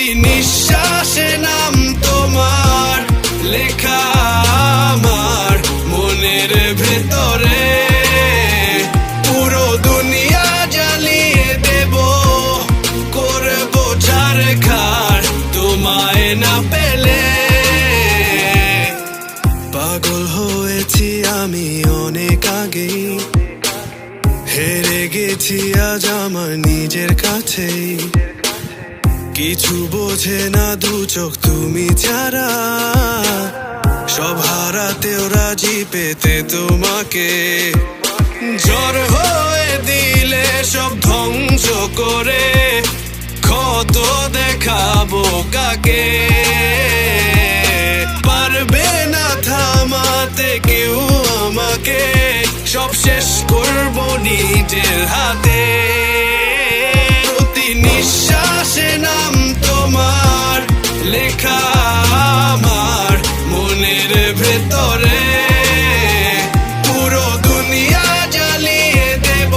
প্রতি নিঃশ্বাসে নাম তোমার লেখা আমার মনের ভেতরে। পুরো দুনিয়া জ্বালিয়ে দেব, করব ছারখার তোমায় না পেলে। পাগল হয়েছি আমি অনেক আগেই, হেরে গেছি আজ আমার নিজের কাছেই। কিছু বোঝে না দু চোখ তুমি ছাড়া, সব হারাতেও রাজি পেতে তোমাকে। ঝড় হয়ে দিলে সব ধ্বংস করে, ক্ষত দেখাবো কাকে। পারবে না থামাতে কেউ আমাকে, সব শেষ করবো নিজের হাতে। প্রতি নিঃশ্বাসে নাম তোমার লেখা আমার মনের ভেতরে। পুরো দুনিয়া জ্বালিয়ে দেব,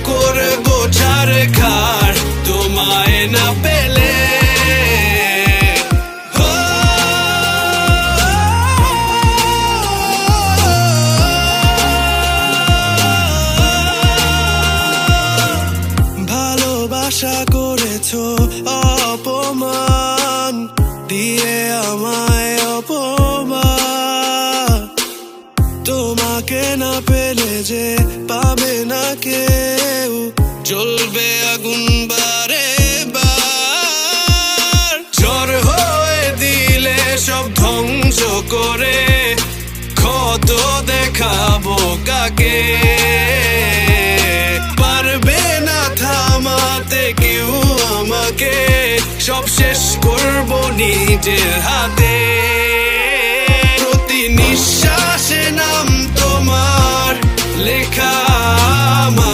করবো ছারখার তোমায় না পেলে। আশা করেছো অপমান দিয়ে আমায় অপমান, তোমাকে না পেলে যে পাবে না কেউ, জ্বলবে আগুন বারে বার। ঝড় হয়ে দিলে সব ধ্বংস করে, ক্ষত দেখাবো কাকে। পারবে না থামাতে কেউ আমাকে, সব শেষ করবো নিজের হাতে। প্রতি নিঃশ্বাসে নাম তোমার লেখা আমার